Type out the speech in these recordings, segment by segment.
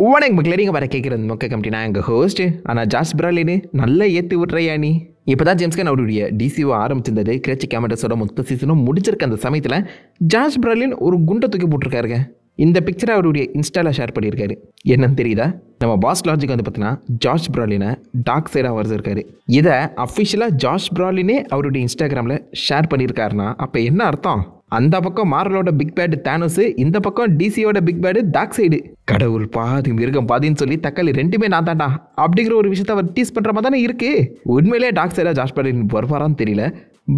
வணக்கம் மக்களே, நீங்கள் வர கேட்குறது மொக்க கம்பெனி. நான் எங்கள் ஹோஸ்ட்டு. ஆனால் ஜாஸ் பிராலின்னு நல்லா ஏற்றி விட்றையா நீ. இப்போ தான் ஜேம்ஸ் கன் அவருடைய டிசிஓ ஆரம்பிச்சிருந்தது. கிரேச்சி கேமராஸோட மொத்த சீசனும் முடிச்சிருக்க அந்த சமயத்தில் ஜாஸ் பிராலின் ஒரு குண்டை தூக்கி போட்டிருக்காருங்க. இந்த பிக்சரை அவருடைய இன்ஸ்டாவில் ஷேர் பண்ணியிருக்காரு. என்னன்னு தெரியுதா? நம்ம பாஸ் லாஜிக் வந்து பார்த்தீங்கன்னா ஜாஷ் பிராலினை டார்க் சைடாக வரைஞ்சிருக்காரு. இதை அஃபிஷியலாக ஜாஷ் பிராலினே அவருடைய இன்ஸ்டாகிராமில் ஷேர் பண்ணியிருக்காருன்னா அப்போ என்ன அர்த்தம்? அந்த பக்கம் மார்வலோட பிக் பேடு தானோஸ், இந்த பக்கம் டிசியோட பிக் பேடு டார்க் சைடு. கடவுள் பாதி மிருகம் பாதின்னு சொல்லி தக்காளி ரெண்டுமே நான் தாண்டா அப்படிங்கிற ஒரு விஷயத்தை அவர் டீஸ் பண்ணுற மாதிரி தானே இருக்கு. உண்மையிலே டார்க் சைடாக ஜாஷ் பிராலின் வருவாரான்னு தெரியல.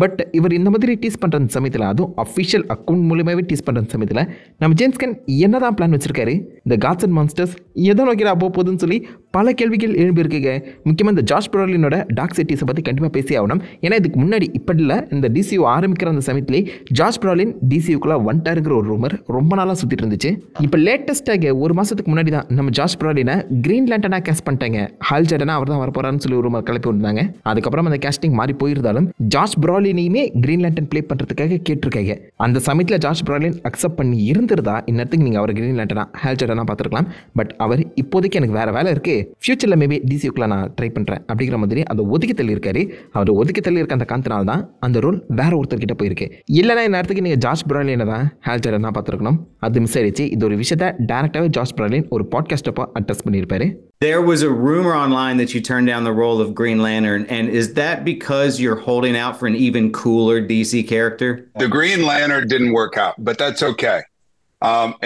பட் இவர் இந்த மாதிரி டீஸ் பண்ணுற சமயத்தில், அதுவும் அஃபிஷியல் அக்கௌண்ட் மூலியமாகவே டீஸ் பண்ணுற சமயத்தில் நம்ம ஜேம்ஸ் கன் என்ன தான் பிளான் வச்சிருக்காரு? இந்த காட்ஸ் அண்ட் மான்ஸ்டர்ஸ் எதை நோக்கிடா போகுதுன்னு சொல்லி பல கேள்விகள் எழுப்பியிருக்குங்க. முக்கியமாக இந்த ஜாஷ் பிராலினோட டார்க் சைட் டீஸை பற்றி கண்டிப்பாக பேசி ஆகணும். ஏன்னா இதுக்கு முன்னாடி இப்படில இந்த டிசியூ ஆரம்பிக்கிற அந்த சமயத்திலே ஜாஷ் பிராலின் டிசியூக்குள்ளே வந்துட்டாருங்கிற ஒரு ரூமர் ரொம்ப நாளாக சுற்றிட்டு இருந்துச்சு. இப்போ லேட்டஸ்ட்டாக ஒரு மாதத்துக்கு முன்னாடி தான் நம்ம ஜாஷ் பிராலினை கிரீன் லேண்டனாக கேஸ்ட் பண்ணிட்டாங்க. ஹால் ஜெடனா அவர் தான் வரப்போறாருன்னு சொல்லி ஒரு ரூமர் கிளப்பி விட்டாங்க. அதுக்கப்புறம் அந்த கேஸ்டிங் மாறி போயிருந்தாலும் ஜாஷ் பிராலினையுமே கிரீன் லேண்டன் ப்ளே பண்ணுறதுக்காக கேட்டிருக்காங்க. அந்த சமயத்தில் ஜாஷ் பிராலின் அக்செப்ட் பண்ணி இருந்திருந்தா இன்னத்துக்கு நீங்கள் அவர் கிரீன் லேண்டனா ஹால் ஜெடனா பார்த்துருக்கலாம். பட் அவர் இப்போதைக்கு எனக்கு வேறு வேலை இருக்குது, ஃபியூச்சரில் மேபி டிசியூக்குள்ள நான் ட்ரை பண்ணுறேன் அப்படிங்கிற மாதிரி அதை ஒதுக்கி தள்ளி இருக்காரு. அவர் ஒதுக்கி தள்ளி இருக்க அந்த காரணத்தினால தான் அந்த ரோல் வேற ஒருத்தர்கிட்ட போயிருக்கு. இல்லைனா இந்த நேரத்துக்கு நீங்கள் ஜாஷ் பிராலினை தான் ஹால் ஜெடனா பார்த்துருக்கணும். அது மிஸ் ஆயிடுச்சு. இது ஒரு விஷயத்தை டேரக்டாகவே ஜாஷ் பிராலின் ஒரு பாட்காஸ்ட் அப்போ அட்ரஸ் பண்ணியிருப்பாரு. There was a rumor online that you turned down the role of Green Lantern, and is that because you're holding out for an even cooler DC character? The Green Lantern didn't work out, but that's okay.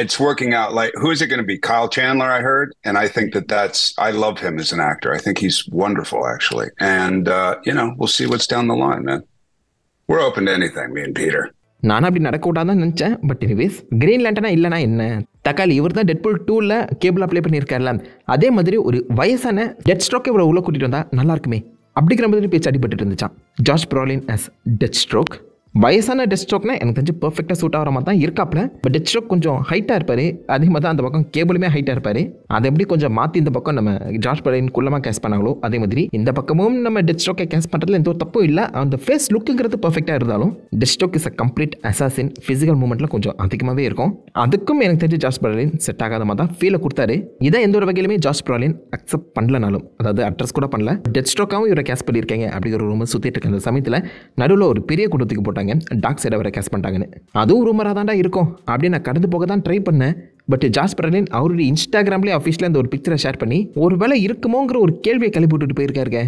It's working out. Like, who is it going to be? Kyle Chandler, I heard, and I think I love him as an actor. I think he's wonderful, actually. And we'll see what's down the line, man. We're open to anything, me and Peter. நானும் அப்படி நடக்க விட்டாதான் நினச்சேன். But anyways, green லேண்டனா இல்லைனா என்ன? தக்காளி இவர் தான் Deadpool 2ல cable apply பண்ணியிருக்காருல, அதே மாதிரி ஒரு வயசான டெட் ஸ்ட்ரோக்கை இவ்வளோ உள்ள கூட்டிகிட்டு வந்தால் நல்லா இருக்குமே அப்படிங்கிற மாதிரி பேச்சு அடிபட்டு இருந்துச்சான். Josh Brolin as Deathstroke. வயசான டெட் ஸ்ட்ரோக்னா எனக்கு தெரிஞ்சு பர்ஃபெக்டாக சூட் ஆகிற மாதிரி தான் இருக்காப்ல. பட் டெட் ஸ்ட்ரோக் கொஞ்சம் ஹைட்டாக இருப்பார், அதே மாதிரி தான் அந்த பக்கம் கேபிளுமே ஹைட்டாக இருப்பார். அதை எப்படி கொஞ்சம் மாற்றி இந்த பக்கம் நம்ம ஜாஷ் பிராலின் குள்ளமாக கேஸ் பண்ணாங்களோ அதே மாதிரி இந்த பக்கமும் நம்ம டெட் ஸ்ட்ரோக்கை கேஸ் பண்ணுறதுல எந்த ஒரு தப்பும் இல்லை. அந்த ஃபேஸ் லுக்குங்கிறது பர்ஃபெக்டாக இருந்தாலும் Deathstroke is a complete assassin. Physical மூமெண்ட்டில் கொஞ்சம் அதிகமாகவே இருக்கும். அதுக்கும் எனக்கு தெரிஞ்சு ஜாஷ் பிராலின் செட் ஆகாத மாதிரி தான் ஃபீலை கொடுத்தாரு. இதை எந்த ஒரு வகையிலுமே ஜாஷ் பிராலின் அக்செப்ட் பண்ணலனாலும், அதாவது அட்ரஸ் கூட பண்ணல, டெட் ஸ்ட்ரோக்காகவும் இவரை கேஸ் பண்ணியிருக்காங்க அப்படிங்கிற ஒரு ரூமர் சுற்றிட்டு இருக்க அந்த சமயத்தில் நடுவில் ஒரு பெரிய கூட்டத்துக்கு போட்டாங்க டார்க் சைடை அவரை கேஸ் பண்ணிட்டாங்கன்னு. அதுவும் ரூமராக தாண்டா இருக்கும் அப்படின்னு நான் கடந்து போக தான் ட்ரை பண்ணேன். பட் ஜாஷ் பிராலின் அவருடைய இன்ஸ்டாகிராம்லேயே அஃபிஷியலாக இந்த ஒரு பிக்சரை ஷேர் பண்ணி ஒரு வேளை இருக்குமோங்கிற ஒரு கேள்வியை கிளப்பி விட்டுட்டு போயிருக்காருங்க.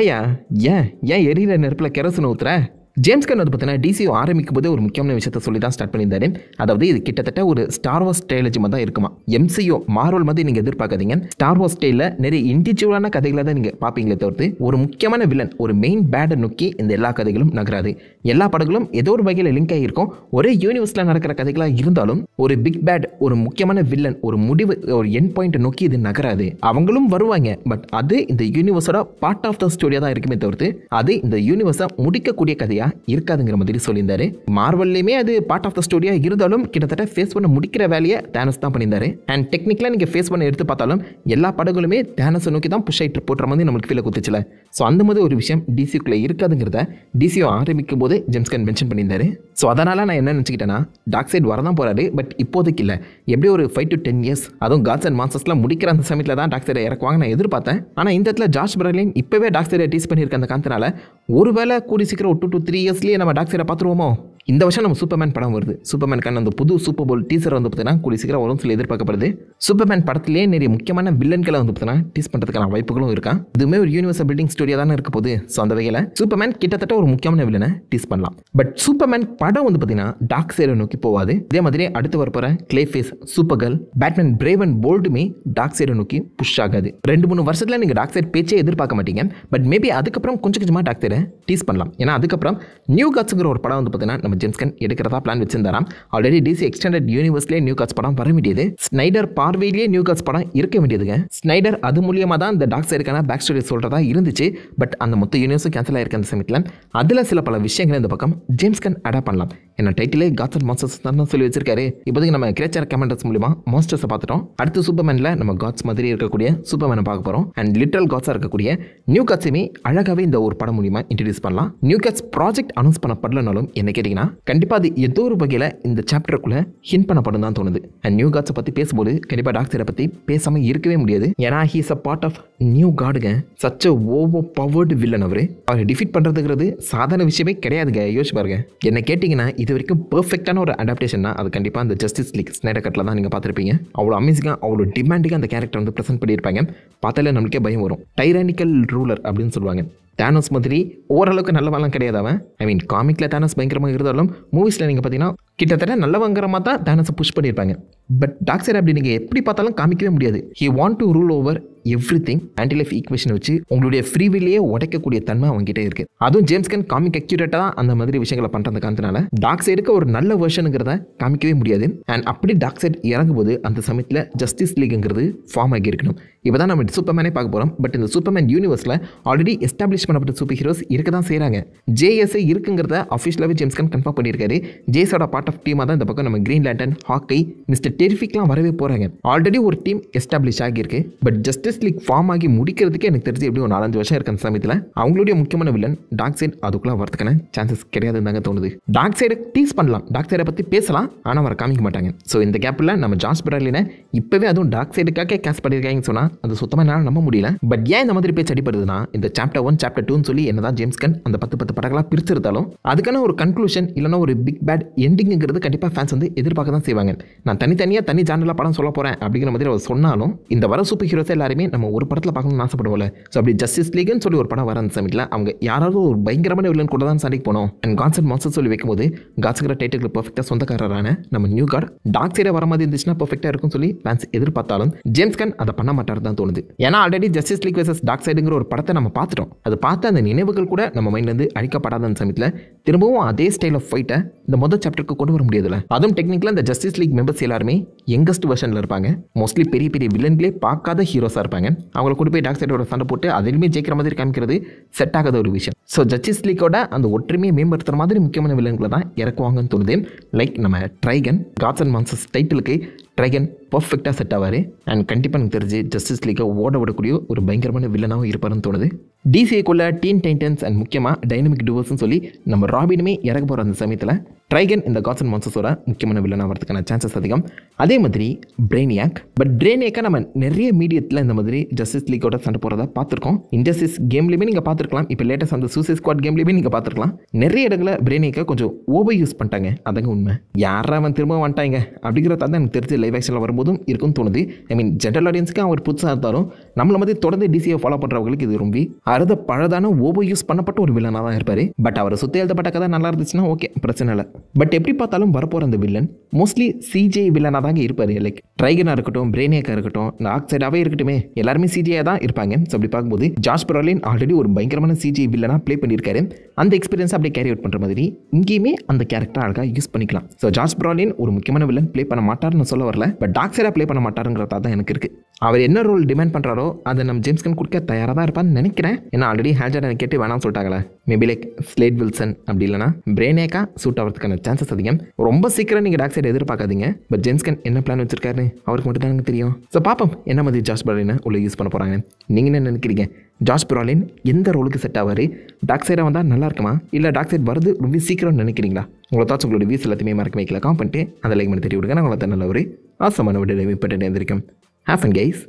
ஏன் எரியிற நெருப்பில் கெரோசின் ஊத்துற? ஜேம்ஸ் கன் வந்து பார்த்தீங்கன்னா டிசியூ ஆரம்பிக்கும் போது ஒரு முக்கியமான விஷயத்தை சொல்லி தான் ஸ்டார்ட் பண்ணியிருந்தாரு. அதாவது இது கிட்டத்தட்ட ஒரு ஸ்டார் வார்ஸ் ஸ்டைலஜி மாதிரி தான் இருக்குமா. எம்சிஓ மார்வல் மாதிரி நீங்கள் எதிர்பார்க்காதீங்க. ஸ்டார் வார்ஸ் ஸ்டைலில் நிறைய இண்டிவிஜுவலான கதைகளை தான் நீங்கள் பார்ப்பீங்களே தவிர்த்து ஒரு முக்கியமான வில்லன், ஒரு மெயின் பேடை நோக்கி இந்த எல்லா கதைகளும் நகராது. எல்லா படங்களும் ஏதோ ஒரு வகையில் லிங்க் ஆகியிருக்கும். ஒரே யூனிவர்ஸில் நடக்கிற கதைகளாக இருந்தாலும் ஒரு பிக் பேட், ஒரு முக்கியமான வில்லன், ஒரு முடிவு, ஒரு எண்ட் பாயிண்ட்டை நோக்கி இது நகராது. அவங்களும் வருவாங்க, பட் அது இந்த யூனிவர்ஸோட பார்ட் ஆஃப் த ஸ்டோரியாக தான் இருக்குமே தவிர்த்து அது இந்த யூனிவர்ஸை முடிக்கக்கூடிய கதையாக இருக்காதுங்கிற மாதிரி சொல்லியிருந்தாரு. மார்வல்லையுமே அது பார்ட் ஆஃப் த ஸ்டோரியா இருந்தாலும் கிட்டத்தட்ட ஃபேஸ் பண்ண முடிக்கிற வேலையை தானோஸ் தான் பண்ணியிருந்தாரு. அண்ட் டெக்னிக்கலாக நீங்கள் ஃபேஸ் பண்ண எடுத்து பார்த்தாலும் எல்லா படங்களுமே தானோஸை நோக்கி தான் புஷ் ஆகிட்டு போடுற மாதிரி நம்மளுக்கு ஃபீல் குத்துச்சுல. ஸோ அந்த மாதிரி ஒரு விஷயம் டிசிக்குள்ளே இருக்காதுங்கிறத டிசியோ ஆரம்பிக்கும் போது ஜேம்ஸ் கன் மென்ஷன் பண்ணியிருந்தாரு. ஸோ அதனால் நான் என்ன நினச்சிக்கிட்டேன்னா டார்க் சைட் வரதான் போறாரு, பட் இப்போதைக்கு இல்லை. எப்படி ஒரு 5 to 10 years, அதுவும் காட்ஸ் அண்ட் மான்ஸ்டர்ஸ்லாம் முடிக்கிற அந்த சமயத்தில் தான் டார்க் சைடை இறக்குவாங்க நான் எதிர்பார்த்தேன். ஆனால் இந்த இடத்துல ஜாஷ் பிராலின் இப்போவே டார்க் சைடை டீஸ் பண்ணியிருக்க அந்த காரணத்தினால ஒருவேளை கூடி சீக்கிரம் 2 to 3 yearsலேயே நம்ம டார்க் சைடை பார்த்துருவோமோ. இந்த வருஷம் நம்ம சூப்பர்மேன் படம் வருது. சூப்பர்மேனுக்கான அந்த புது சூப்பர் போல் டீசர் வந்து பார்த்தீங்கன்னா கூடி சீக்கிரம் வரும் சொல்லி எதிர்பார்க்கப்படுது. சூப்பர்மேன் படத்திலேயே நிறைய முக்கியமான வில்லன்களை வந்து பார்த்தீங்கன்னா டீஸ் பண்ணுறதுக்கான வாய்ப்புகளும் இருக்கா. இதுவுமே ஒரு யூனிவர்சல் பில்டிங் ஸ்டோரியாக தானே இருக்க போகுது. ஸோ அந்த வகையில் சூப்பர்மேன் கிட்டத்தட்ட ஒரு முக்கியமான வில்லனை டீஸ் பண்ணலாம். பட் சூப்பர்மேன் படம் வந்து பார்த்தீங்கன்னா டார்க் சைடை நோக்கி போகாது. இதே மாதிரி அடுத்து வரப்போகிற Clayface, Supergirl, Batman brave and போல்டுமே டார்க் சைடை நோக்கி புஷ் ஆகாது. 2-3 வருஷத்தில் நீங்கள் டார்க் சைட் பேச்சே எதிர்பார்க்க மாட்டீங்க. பட் மேபி அதுக்கப்புறம் கொஞ்சம் கொஞ்சமாக டார்க் சைடை டீஸ் பண்ணலாம். ஏன்னா அதுக்கப்புறம் நியூ காட்ஸுங்கிற ஒரு படம் வந்து பார்த்தீங்கன்னா நம்ம ஜேம்ஸ் கன் எடுக்கிறதா பிளான் வச்சிருந்தாராம். ஆல்ரெடி டிசி எக்ஸ்டெண்டட் யூனிவர்ஸ்லேயே நியூ காட்ஸ் படம் வர வேண்டியது. ஸ்னைடர் பார்வையிலேயே நியூ காட்ஸ் படம் இருக்க வேண்டியதுங்க. ஸ்னைடர் அது மூலியமாக தான் இந்த டார்க் சைடுக்கான பேக் ஸ்டோரி சொல்கிறதா இருந்துச்சு. பட் அந்த மொத்த யூனிவர்ஸும் கேன்சல் ஆகிருக்க அந்த சமயத்தில் அதில் சில பல விஷயங்களை இந்த பக்கம் ஜேம்ஸ் கன் அடாப்ட் பண்ணலாம். ஏன்னா டைட்டிலே காட்ஸ் அண்ட் மான்ஸ்டர்ஸ் தான் சொல்லி வச்சிருக்காரு. இப்போதைக்கு நம்ம கிரேச்சர் கமாண்டர்ஸ் மூலியமா மான்ஸ்டர்ஸை பார்த்துட்டோம். அடுத்து சூப்பர்மேனில் நம்ம காட்ஸ் மாதிரி இருக்கக்கூடிய சூப்பர்மேனை பார்க்க போகிறோம். அண்ட் லிட்டரல் காட்ஸாக இருக்கக்கூடிய நியூ காட்ஸுமே அழகாகவே இந்த ஒரு படம் மூலியமாக இன்ட்ரடியூஸ் பண்ணலாம். நியூ காட்ஸ் ப்ராஜெக்ட் அனௌன்ஸ் பண்ணப்படலனாலும் என்ன கேட்டிங்கன்னா அப்படின்னா கண்டிப்பாக அது ஏதோ ஒரு வகையில் இந்த சாப்டருக்குள்ளே ஹிண்ட் பண்ணப்படும் தான் தோணுது. அண்ட் நியூ காட்ஸை பற்றி பேசும்போது கண்டிப்பாக டார்க்சைடை பற்றி பேசாமல் இருக்கவே முடியாது. ஏன்னா he's a part of new காடுங்க. Such a overpowered villain. அவரை டிஃபீட் பண்ணுறதுங்கிறது சாதாரண விஷயமே கிடையாதுங்க. யோசிச்சு பாருங்க. என்ன கேட்டிங்கன்னா இது வரைக்கும் பெர்ஃபெக்டான ஒரு அடாப்டேஷன்னா அது கண்டிப்பாக அந்த ஜஸ்டிஸ் லீக் ஸ்னைடர் கட்டில் தான் நீங்கள் பார்த்துருப்பீங்க. அவ்வளோ அமேசிங்காக அவ்வளோ டிமாண்டிங்காக அந்த கேரக்டர் வந்து ப்ரெசென்ட் பண்ணியிருப்பாங்க. பார்த்தாலே நம்மளுக்கே பயம் வரும். டைரானிக்கல் ரூலர் அப்படின்னு சொல்லுவாங்க. தானோஸ் மாதிரி ஓரளவுக்கு நல்லவெல்லாம் கிடையாது அவன். ஐ மீன் காமிக்கில் தானோஸ் பயங்கரமாக இருந்தாலும் மூவிஸில் நீங்கள் பார்த்தீங்கன்னா கிட்டத்தட்ட நல்லவங்கரமாக தான் தானோஸை புஷ் பண்ணியிருப்பாங்க. பட் டார்க்சைட் அப்படி நீங்கள் எப்படி பார்த்தாலும் காமிக்கவே முடியாது. He want to rule over everything. Anti life equation வச்சு உங்களுடைய ஃப்ரீவிலேயே உடைக்கக்கூடிய தன்மை அவங்ககிட்ட இருக்குது. அதுவும் ஜேம்ஸ் கன் காமிக் அக்யூரேட்டாக தான் அந்த மாதிரி விஷயங்களை பண்ணுறது காரணத்தினால டார்க்சைடுக்கு ஒரு நல்ல வெர்ஷனுங்கிறத காமிக்கவே முடியாது. அண்ட் அப்படி டார்க்சைட் இறங்கும்போது அந்த சமயத்தில் ஜஸ்டிஸ் லீக்ங்கிறது ஃபார்ம் ஆகி இருக்கணும். இப்போ தான் நம்ம சூப்பர்மேனே பார்க்க போகிறோம். பட் இந்த சூப்பர்மேன் யூனிவர்ஸில் ஆல்ரெடி எஸ்டாப்ளிஷ் பண்ணப்பட்ட சூப்பர் ஹீரோஸ் இருக்க தான் செய்கிறாங்க. ஜேஎஸ்ஐ இருக்குங்கிறத அஃபிஷியலாகவே ஜேம்ஸ் கன் கன்ஃபார்ம் பண்ணியிருக்காரு. ஜேஸோட பார்ட் ஆஃப் டீமாக தான் இந்த பக்கம் நம்ம கிரீன் லேண்டன், ஹாக்கை, மிஸ்டர் டெரிஃபிக்லாம் வரவே போகிறாங்க. ஆல்ரெடி ஒரு டீம் எஸ்டாப்ளிஷ் ஆகியிருக்கு. பட் ஜஸ்டிஸ் லீக் ஃபார்ம் ஆகி முடிக்கிறதுக்கு எனக்கு தெரிஞ்சு எப்படி ஒரு 4-5 வருஷம் இருக்க அந்த சமயத்தில் அவங்களுடைய முக்கியமான வில்லன் டார்க்சைட் அதுக்குள்ளே வரதுக்கான சான்சஸ் கிடையாதுன்னு தாங்க தோணுது. டார்க்சைடை டீஸ் பண்ணலாம், டார்க்சைடை பற்றி பேசலாம், ஆனால் அவரை காமிக்க மாட்டாங்க. ஸோ இந்த கேப்பில் நம்ம ஜாஸ் பிராட்லினை இப்போவே அதுவும் டார்க்சைடுக்காக கேஸ் பண்ணியிருக்காங்கன்னு சொன்னால் அது சுத்தமாக என்னால் நம்ப முடியல. பட் ஏன் இந்த மாதிரி பேச்சு அடிப்படுதுன்னா இந்த சாப்டர் 1 சாப்டர் 2 சொல்லி என்னதான் ஜேம்ஸ் கன் அந்த 10 படங்களாக பிரிச்சிருந்தாலும் அதுக்கான ஒரு கன்க்ளூஷன் இல்லைனா ஒரு பிக் பேட் எண்டிங்கிறது கண்டிப்பாக ஃபேன்ஸ் வந்து எதிர்பார்க்க தான் செய்வாங்க. நான் தனித்தனியாக தனி ஜானலாக படம் சொல்ல போகிறேன் அப்படிங்கிற மாதிரி அவர் சொன்னாலும் இந்த வர சூப்பர் ஹீரோஸ் எல்லாருமே நம்ம ஒரு படத்தில் பார்க்கணும்னு ஆசைப்படுவோம்ல. ஸோ அப்படி ஜஸ்டிஸ் லீக்னு சொல்லி ஒரு படம் வர அந்த சமயத்தில் அவங்க யாராவது ஒரு பயங்கரமான வில்லன் கூட தான் சண்டைக்கு போனோம். அண்ட் காட்ஸ் அண்ட் மான்ஸ்டர்ஸ் சொல்லி வைக்கும்போது காட்ஸ்கிற டைட்டிலுக்கு பர்ஃபெக்டாக சொந்தக்காரரான நம்ம நியூ காட் டார்க்சைடை வர மாதிரி இருந்துச்சுன்னா பர்ஃபெக்டாக இருக்கும்னு சொல்லி ஃபேன்ஸ் எதிர்பார்த்தாலும் ஜேம்ஸ் கன் அதை பண்ண மாட்டார் தான் தோணுது. ஏன்னா ஆல்ரெடி ஜஸ்டிஸ் லீக் வெர்சஸ் டார்க்சைடுங்கிற ஒரு படத்தை நம்ம பார்த்துட்டோம். அது பார்த்து அந்த நினைவுகள் கூட நம்ம மைண்ட்லேருந்து அழிக்கப்படாத அந்த சமயத்தில் திரும்பவும் அதே ஸ்டைல் ஆஃப் ஃபைட்டை இந்த முதல் சாப்டருக்கு கொண்டு வர முடியாதுல்ல. அதுவும் டெக்னிக்கலாக இந்த ஜஸ்டிஸ் லீக் மெம்பர்ஸ் எல்லாருமே யங்கஸ்ட் வெர்ஷனில் இருப்பாங்க. மோஸ்ட்லி பெரிய பெரிய வில்லன்களே பார்க்காத ஹீரோஸாக இருப்பாங்க. அவங்களை கொண்டு போய் டார்க்சைடோட சண்டை போட்டு அதிலுமே ஜெயிக்கிற மாதிரி காமிக்கிறது செட் ஆகாத ஒரு விஷயம். ஸோ ஜஸ்டிஸ் லீக்கோட அந்த ஒற்றுமையை மேம்படுத்துகிற மாதிரி முக்கியமான வில்லன்களை தான் இறக்குவாங்கன்னு தோணுது. லைக் நம்ம ட்ரைகன் காட்ஸ் அண்ட் மான்ஸ்டர்ஸ் டைட்டிலுக்கு ட்ரைகன் பர்ஃபெக்டாக செட் ஆவார். அண்ட் கண்டிப்பாக எனக்கு தெரிஞ்சு ஜஸ்டிஸ் லீக்கை ஓட விடக்கூடிய ஒரு பயங்கரமான வில்லனாகவும் இருப்பாருன்னு தோணுது. டிசிஏக்குள்ள டீன் டைட்டன்ஸ் அண்ட் முக்கியமாக டைனமிக் டுவர்ஸ்னு சொல்லி நம்ம ராபினுமே இறக்க போகிற அந்த சமயத்தில் ட்ரைகன் இந்த காட்ஸ் அண்ட் மான்ஸ்டர்ஸோட முக்கியமான வில்லனாக வரதுக்கான சான்சஸ் அதிகம். அதே மாதிரி பிரெய்னியாக். பட் பிரெய்னியாக்கை நம்ம நிறைய மீடியத்தில் இந்த மாதிரி ஜஸ்டிஸ் லீக்கோட சண்டை போகிறதா பார்த்துருக்கோம். இன்ஜஸ்டிஸ் கேம்லேயுமே நீங்கள் பார்த்துருக்கலாம். இப்போ லேட்டஸ்ட் அந்த சூசைட் ஸ்குவாட் கேம்லேயுமே நீங்கள் பார்த்துருக்கலாம். நிறைய இடங்களில் பிரெய்னியாக்கை கொஞ்சம் ஓவர் யூஸ் பண்ணிட்டாங்க. அதங்க உண்மை. யாரா அவன் திரும்ப வந்துட்டாங்க அப்படிங்கிறத தான் எனக்கு தெரிஞ்சு லைவ் ஆக்ஷனில் வரும்போதும் இருக்குன்னு தோணுது. ஐ மீன் ஜென்ரல் ஆடியன்ஸுக்கு அவர் புதுசாக இருந்தாலும் நம்மள மாதிரி தொடர்ந்து டிசியை ஃபாலோ பண்ணுறவங்களுக்கு இது ரொம்ப அறுத பழதான ஓவர் யூஸ் பண்ணப்பட்ட ஒரு வில்லனாக தான் இருப்பார். பட் அவரை சுற்றி எழுதப்பட்ட கதை நல்லா இருந்துச்சுன்னா ஓகே, பிரச்சனை இல்லை. பட் எப்படி பார்த்தாலும் வரப்போகிற அந்த வில்லன் மோஸ்ட்லி சிஜே வில்லனாக தாங்க இருப்பார். லைக் ட்ரைகனாக இருக்கட்டும், பிரெய்னியாக்காக இருக்கட்டும், டார்க்சைடாகவே இருக்கட்டுமே, எல்லாருமே சிஜியாக தான் இருப்பாங்க. ஸோ அப்படி பார்க்கும்போது ஜாஸ் பிராட்லின் ஆல்ரெடி ஒரு பயங்கரமான சிஜி வில்லனாக ப்ளே பண்ணியிருக்காரு. அந்த எக்ஸ்பீரியன்ஸ் அப்படியே கேரி அவுட் பண்ணுற மாதிரி இங்கேயுமே அந்த கேரக்டர் அழகாக யூஸ் பண்ணிக்கலாம். ஸோ ஜாஸ் பிராட்லின் ஒரு முக்கியமான வில்லன் ப்ளே பண்ண மாட்டார்னு சொல்ல வரல. பட் டார்க்சைடாக ப்ளே பண்ண மாட்டாருங்கிறதா தான் எனக்கு இருக்குது. அவர் என்ன ரோல் டிமாண்ட் பண்ணுறாரோ அதை நம்ம ஜேம்ஸ் கன் கொடுக்க தயாராக தான் இருப்பான்னு நினைக்கிறேன். ஏன்னா ஆல்ரெடி ஹேஜர்டனை கேட்டு வேணாம்னு சொல்லிட்டாங்களே. மேபி லைக் ஸ்லேட் வில்சன் அப்படி இல்லைனா பிரெய்னியாக்கா சூட் ஆகிறதுக்கான சான்சஸ் அதிகம். ரொம்ப சீக்கிரம் நீங்கள் டார்க்சைட் எதிர்பார்க்காதீங்க. பட் ஜேம்ஸ் கன் என்ன பிளான் வச்சிருக்காரு அவருக்கு மட்டும் தான் எனக்கு தெரியும். ஸோ பார்ப்போம் என்ன மாதிரி ஜாஸ் பிராட்லினை உள்ள யூஸ் பண்ண போகிறாங்க. நீங்கள் என்ன நினைக்கிறீங்க? ஜாஸ் பிராட்லின் எந்த ரோலுக்கு செட் ஆவார்? டார்க்சைடாக வந்தால் நல்லா இருக்குமா, இல்லை டார்க்சைட் வருது ரொம்ப சீக்கிரம் நினைக்கிறீங்களா? உங்களை தாட்ஸ் உங்களோட வியூஸ் எல்லாத்தையுமே மறக்க வைக்கல. காம் பண்ணிட்டு அதை லைக் பண்ணி தெரிய விடுங்க. நான் உங்களை நல்ல ஒரு ஆசமான விட இப்போ இருந்திருக்கேன். Have fun guys.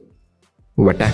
வட்டா.